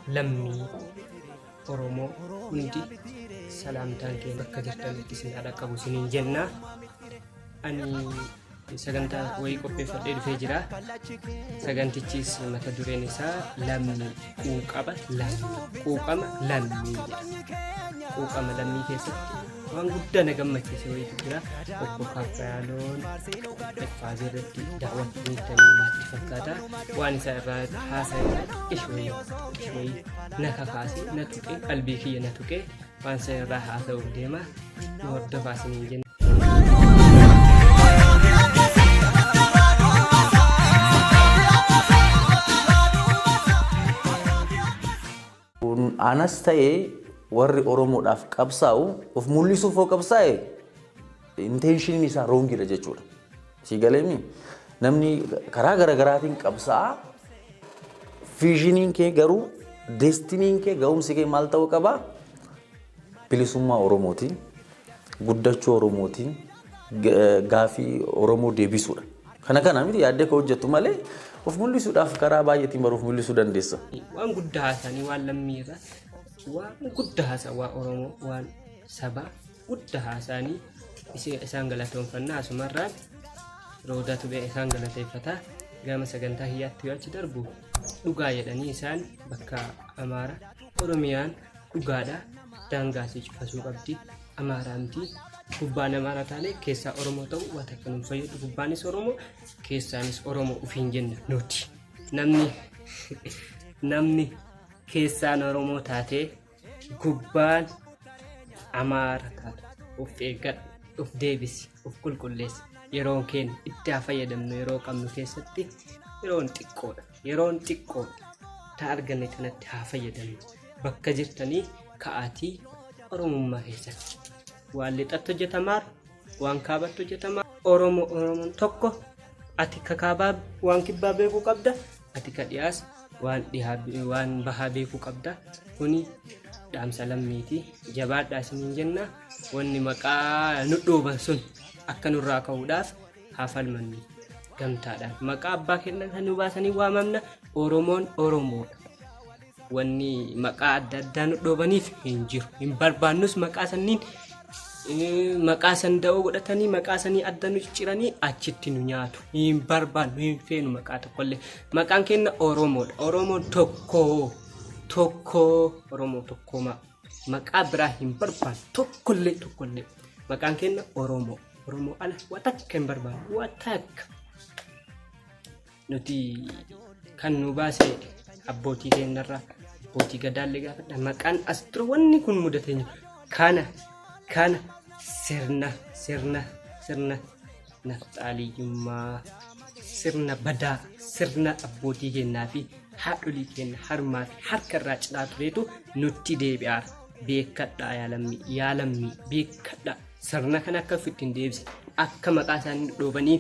lammii Oromoo hundi salaamtaan kee bakka jirtanitti isin dhaqqabu isiniin jenna. Ani sagantaa wayii qopheeffadhee dhufee jira. Sagantichis mata dureen isaa lammii quuqama lammii jedha. Quuqama lammii keessatti waan guddaa na gammachiise wayiitu jira. Obbo Kaaffayaaloon Faazeerratti daawwatanii natti fakkaata. Waan isaa irraa haasa'e ishwayii na kakaase na tuqe qalbii kiyya na tuqe waan isaa irraa haasa'uuf deema. Nu hordofaa isiniin jenna. Anas ta'ee warri Oromoodhaaf qabsaa'u of mul'isuuf oo qabsaa'e intention isaa wrongidha jechuudha. Si galeemi namni karaa garaagaraatiin qabsaa'a visionin kee garuu destiniin kee ga'umsi kee maal ta'uu qaba? Bilisummaa Oromootiin guddachuu Oromootiin gaafii Oromoo deebisuudha. Kana miti yaaddee ka hojjettu malee of mul'isuudhaaf karaa baay'eetiin baruuf mul'isuu dandeessa. Waan guddaa haasanii waan lammiirra waan guddaa haasaa waan Oromoo waan saba guddaa haasanii isaan galatoonfannaa asumarraan roodatu bee isaan galateeffata gama sagantaa hiyyaatti yoo achi darbu dhugaa jedhanii isaan bakka Amaara Oromiyaan dhugaadha daangaasii cufasuu qabdi Amaaraamti gubbaan Amaara taane keessaa Oromoo ta'u waan akka nun fayyadu gubbaanis Oromoo keessaanis Oromoo ufiin jenna nuti namni keessaan Oromoo taatee gubbaan Amaara taatu of eeggadhu of deebisi of qulqulleessi yeroon keenya itti haa fayyadamnu yeroo qabnu keessatti yeroon xiqqoodha ta arganne kanatti haa fayyadamnu bakka jirtanii ka'aatii Oromummaa keessatti waan lixatti hojjetamaa waan kaabatti hojjetamaa Oromoon tokko ati kaabaa waan kibbaa beekuu qabda ati ka dhiyaas waan bahaa beekuu qabda kuni dhaamsa lammiiti jabaadhaa isiniin jenna wanni maqaa nu dhooban sun akka nurraa ka'uudhaaf haa falmannu gamtaadhaan maqaa abbaa kennan kan nu baasanii waamamna Oromoon Oromoodha wanni maqaa adda addaa nu dhoobaniif hin jiru hin barbaannus maqaa sanniin maqaa sanda'oo godhatanii maqaa sanii adda nu cicciranii achitti nu nyaatu hin barbaannu hin feenu maqaa tokkollee maqaan keenya Oromoodha Oromoon tokko Oromoo tokkoomaa maqaa biraa hin barbaannu tokkollee maqaan keenya Oromoo ala watakka hin barbaannu watakka nuti kan nu baase abbootii keenyarraa abbootii gadaallee gaafadha maqaan as dura wanni kun mudateenya kana sirna nafxaaliyyummaa sirna badaa sirna abbootii keenyaa fi haadholii keenya harmaa fi harka irraa cinaa tureetu nutti deebi'aara beekadhaa yaalammii beekadhaa sirna kana akka ofitti deebise akka maqaa isaanii dhoobanii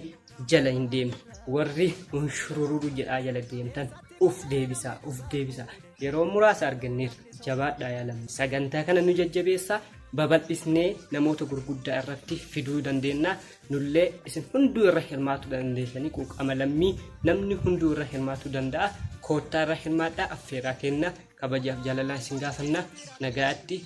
jala hin deemne warri unshururuu jedhaa jala deemtan uf deebisaa yeroo muraasa arganneerra jabaadhaa yaalammii sagantaa kana nu jajjabeessaa babal'isnee namoota gurguddaa irratti fiduu dandeenya nullee isin hunduu irra hirmaatu dandeessanii quuqama lammii namni hunduu irra hirmaatu danda'a koottaa irra hirmaadhaa affeeraa kenna kabajaaf jaalalaa isin gaafanna nagaatti